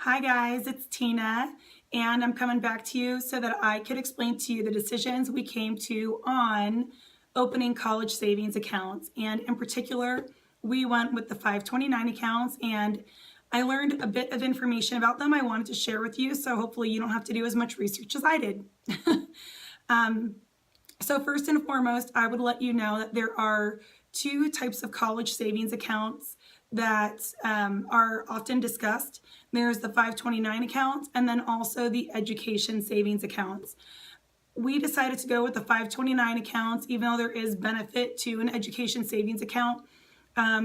Hi guys, it's Tina, and I'm coming back to you so that I could explain to you the decisions we came to on opening college savings accounts. And in particular, we went with the 529 accounts, and I learned a bit of information about them I wanted to share with you, so hopefully you don't have to do as much research as I did. So first and foremost, I would let you know that there are two types of college savings accounts that are often discussed. There's the 529 accounts and then also the education savings accounts. We decided to go with the 529 accounts, even though there is benefit to an education savings account.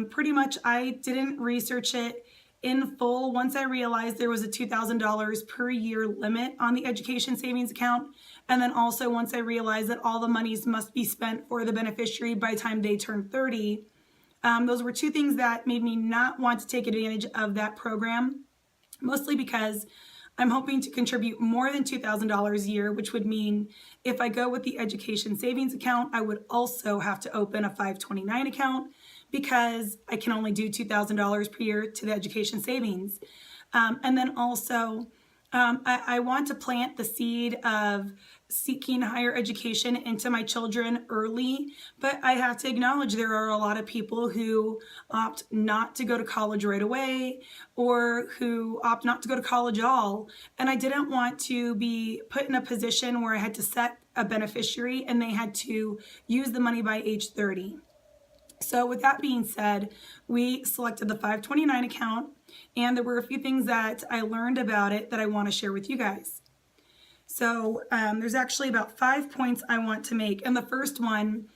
Pretty much I didn't research it in full once I realized there was a $2,000 per year limit on the education savings account. And then also once I realized that all the monies must be spent for the beneficiary by the time they turn 30. Those were two things that made me not want to take advantage of that program, mostly because I'm hoping to contribute more than $2,000 a year, which would mean if I go with the education savings account, I would also have to open a 529 account because I can only do $2,000 per year to the education savings. And then also, I want to plant the seed of seeking higher education into my children early, but I have to acknowledge there are a lot of people who opt not to go to college right away or who opt not to go to college at all. And I didn't want to be put in a position where I had to set a beneficiary and they had to use the money by age 30. So with that being said, we selected the 529 account, and there were a few things that I learned about it that I want to share with you guys. So there's actually about 5 points I want to make. And the first one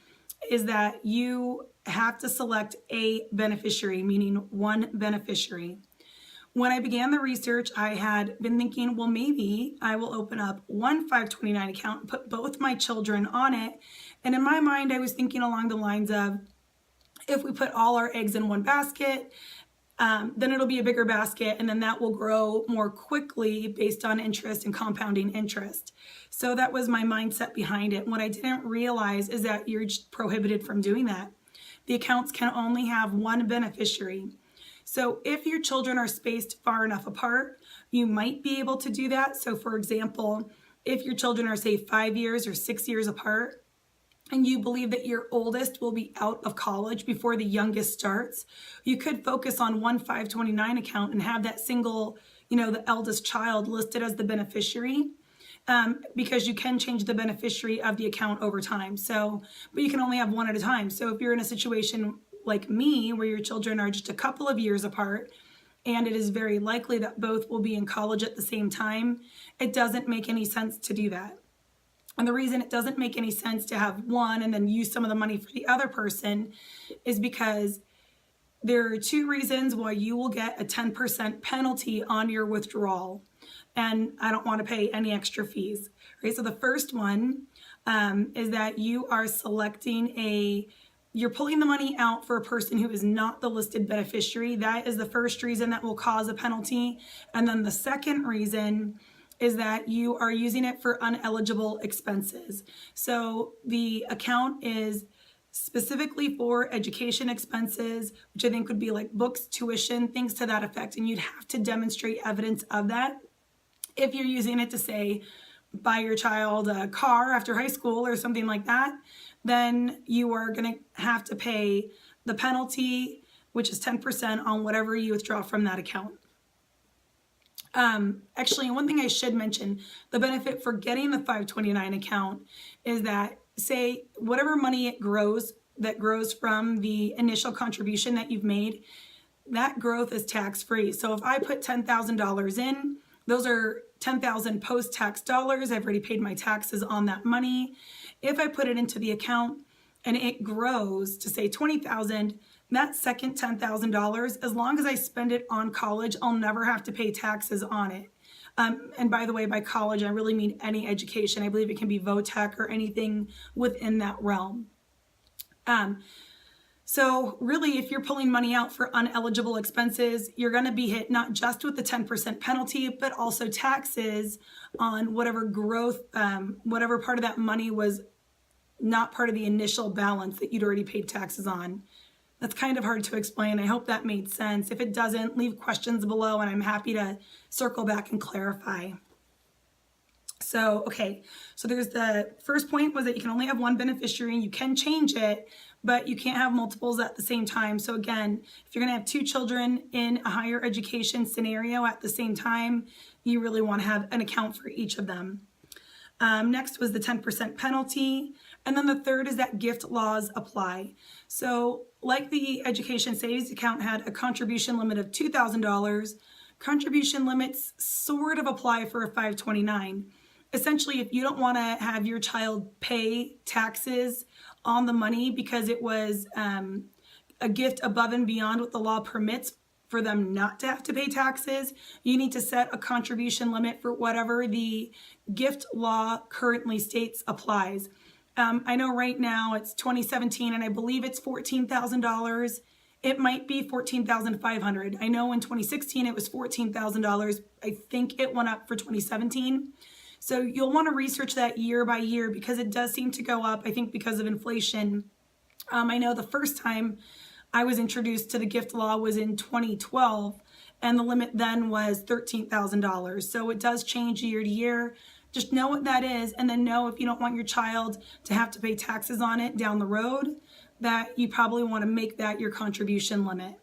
is that you have to select a beneficiary, meaning one beneficiary. When I began the research, I had been thinking, well, maybe I will open up one 529 account and put both my children on it. And in my mind, I was thinking along the lines of, if we put all our eggs in one basket, then it'll be a bigger basket, and then that will grow more quickly based on interest and compounding interest. So that was my mindset behind it. What I didn't realize is that you're just prohibited from doing that. The accounts can only have one beneficiary. So if your children are spaced far enough apart, you might be able to do that. So for example, if your children are, say, 5 years or 6 years apart, and you believe that your oldest will be out of college before the youngest starts, you could focus on one 529 account and have that single, the eldest child listed as the beneficiary, because you can change the beneficiary of the account over time. So, but you can only have one at a time. So if you're in a situation like me, where your children are just a couple of years apart, and it is very likely that both will be in college at the same time, it doesn't make any sense to do that. And the reason it doesn't make any sense to have one and then use some of the money for the other person is because there are two reasons why you will get a 10% penalty on your withdrawal. And I don't want to pay any extra fees. Right? So the first one is that you are you're pulling the money out for a person who is not the listed beneficiary. That is the first reason that will cause a penalty. And then the second reason is that you are using it for uneligible expenses. So the account is specifically for education expenses, which I think would be like books, tuition, things to that effect. And you'd have to demonstrate evidence of that. If you're using it to, say, buy your child a car after high school or something like that, then you are going to have to pay the penalty, which is 10% on whatever you withdraw from that account. Actually, one thing I should mention, the benefit for getting the 529 account is that, say, whatever money that grows from the initial contribution that you've made, that growth is tax-free. So if I put $10,000 in, those are 10,000 post-tax dollars. I've already paid my taxes on that money. If I put it into the account and it grows to, say, 20,000, that second $10,000, as long as I spend it on college, I'll never have to pay taxes on it. And by the way, by college, I really mean any education. I believe it can be VOTEC or anything within that realm. So really, if you're pulling money out for uneligible expenses, you're going to be hit not just with the 10% penalty, but also taxes on whatever growth, whatever part of that money was not part of the initial balance that you'd already paid taxes on. That's kind of hard to explain. I hope that made sense. If it doesn't, leave questions below and I'm happy to circle back and clarify. So, okay, so there's the first point was that you can only have one beneficiary and you can change it, but you can't have multiples at the same time. So again, if you're gonna have 2 children in a higher education scenario at the same time, you really wanna have an account for each of them. Next was the 10% penalty. And then the third is that gift laws apply. So like the education savings account had a contribution limit of $2,000, contribution limits sort of apply for a 529. Essentially, if you don't want to have your child pay taxes on the money because it was a gift above and beyond what the law permits for them not to have to pay taxes, you need to set a contribution limit for whatever the gift law currently states applies. I know right now it's 2017 and I believe it's $14,000. It might be $14,500. I know in 2016 it was $14,000. I think it went up for 2017. So you'll want to research that year by year because it does seem to go up, I think because of inflation. I know the first time I was introduced to the gift law was in 2012 and the limit then was $13,000. So it does change year to year. Just know what that is and then know if you don't want your child to have to pay taxes on it down the road, that you probably want to make that your contribution limit.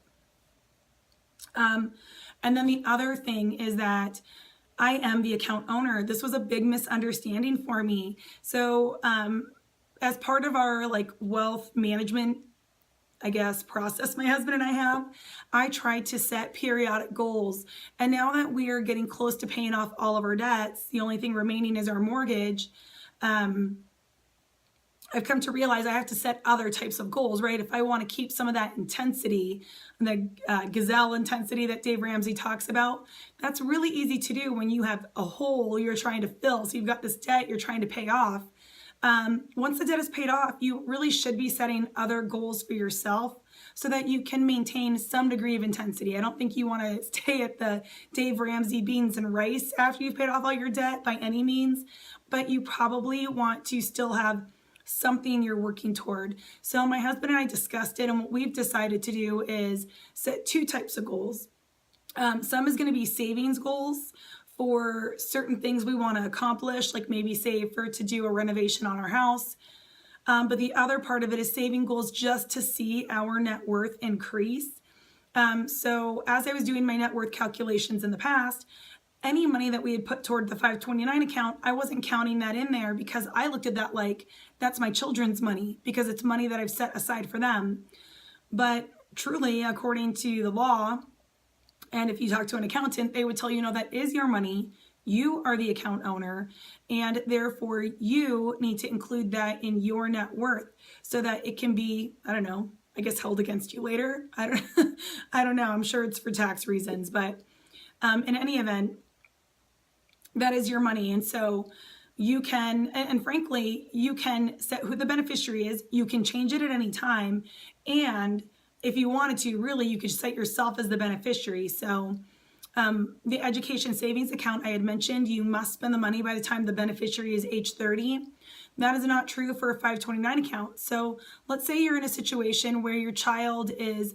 And then the other thing is that I am the account owner. This was a big misunderstanding for me. So as part of our wealth management, I guess, process my husband and I have, I try to set periodic goals. And now that we are getting close to paying off all of our debts, the only thing remaining is our mortgage. I've come to realize I have to set other types of goals, right? If I want to keep some of that intensity, the gazelle intensity that Dave Ramsey talks about, that's really easy to do when you have a hole you're trying to fill. So you've got this debt you're trying to pay off. Once the debt is paid off, you really should be setting other goals for yourself so that you can maintain some degree of intensity. I don't think you want to stay at the Dave Ramsey beans and rice after you've paid off all your debt by any means, but you probably want to still have something you're working toward. So my husband and I discussed it, and what we've decided to do is set 2 types of goals. Some is going to be savings goals for certain things we want to accomplish, like maybe save to do a renovation on our house. But the other part of it is saving goals just to see our net worth increase. So as I was doing my net worth calculations in the past, any money that we had put toward the 529 account, I wasn't counting that in there because I looked at that like that's my children's money because it's money that I've set aside for them. But truly, according to the law, and if you talk to an accountant, they would tell you, no, that is your money. You are the account owner, and therefore you need to include that in your net worth so that it can be, I don't know, I guess held against you later. I don't know. I'm sure it's for tax reasons, but in any event, that is your money. And so you can, and frankly, you can set who the beneficiary is. You can change it at any time. And if you wanted to, really, you could set yourself as the beneficiary. So the education savings account I had mentioned, you must spend the money by the time the beneficiary is age 30. That is not true for a 529 account. So let's say you're in a situation where your child is,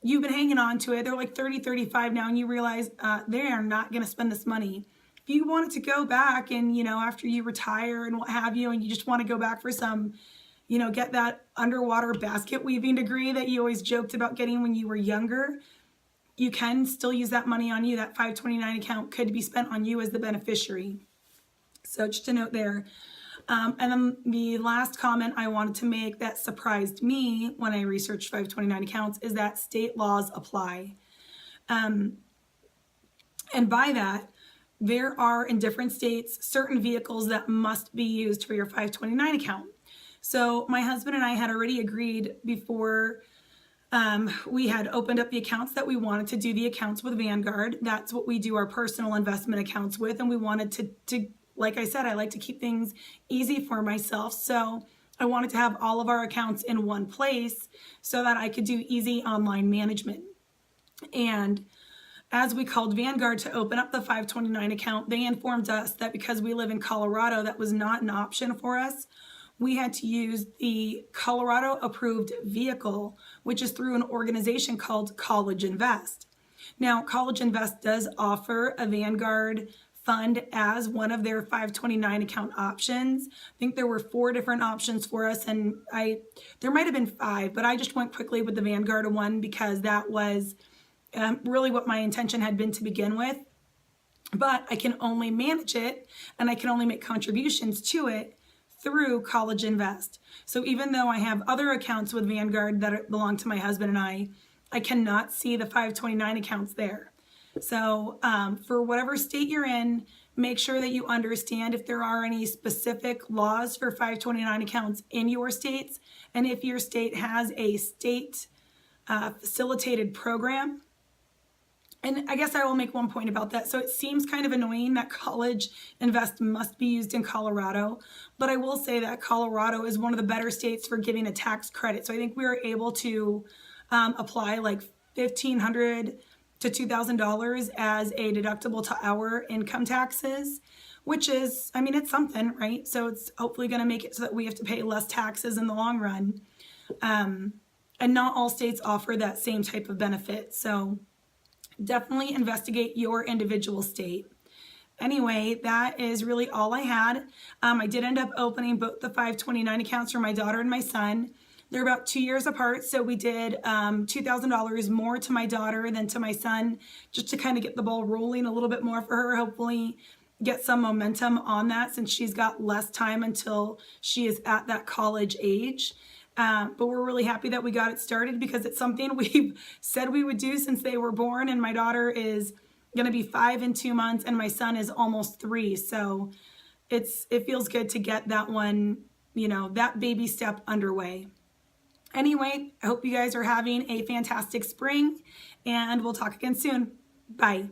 you've been hanging on to it. They're like 30, 35 now, and you realize they are not going to spend this money. If you wanted to go back and, after you retire and what have you, and you just want to go back for some, get that underwater basket weaving degree that you always joked about getting when you were younger, you can still use that money on you. That 529 account could be spent on you as the beneficiary. So just a note there. And then the last comment I wanted to make that surprised me when I researched 529 accounts is that state laws apply. And by that, there are in different states certain vehicles that must be used for your 529 account. So my husband and I had already agreed before we had opened up the accounts that we wanted to do the accounts with Vanguard. That's what we do our personal investment accounts with. And we wanted to like I said, I like to keep things easy for myself. So I wanted to have all of our accounts in one place so that I could do easy online management. And as we called Vanguard to open up the 529 account, they informed us that because we live in Colorado, that was not an option for us. we had to use the Colorado approved vehicle, which is through an organization called CollegeInvest. Now, CollegeInvest does offer a Vanguard fund as one of their 529 account options. I think there were 4 different options for us, and there might have been 5, but I just went quickly with the Vanguard one because that was really what my intention had been to begin with. But I can only manage it and I can only make contributions to it through CollegeInvest. So even though I have other accounts with Vanguard that belong to my husband and I cannot see the 529 accounts there. So for whatever state you're in, make sure that you understand if there are any specific laws for 529 accounts in your states, and if your state has a state facilitated program. And I guess I will make one point about that. So it seems kind of annoying that CollegeInvest must be used in Colorado, but I will say that Colorado is one of the better states for giving a tax credit. So I think we were able to apply like $1,500 to $2,000 as a deductible to our income taxes, which is, I mean, it's something, right? So it's hopefully going to make it so that we have to pay less taxes in the long run. And not all states offer that same type of benefit. So definitely investigate your individual state. Anyway, that is really all I had. I did end up opening both the 529 accounts for my daughter and my son. They're about 2 years apart, so we did $2,000 more to my daughter than to my son, just to kind of get the ball rolling a little bit more for her, hopefully get some momentum on that since she's got less time until she is at that college age. But we're really happy that we got it started because it's something we've said we would do since they were born, and my daughter is going to be 5 in 2 months and my son is almost 3. So it feels good to get that one, you know, that baby step underway. Anyway, I hope you guys are having a fantastic spring, and we'll talk again soon. Bye.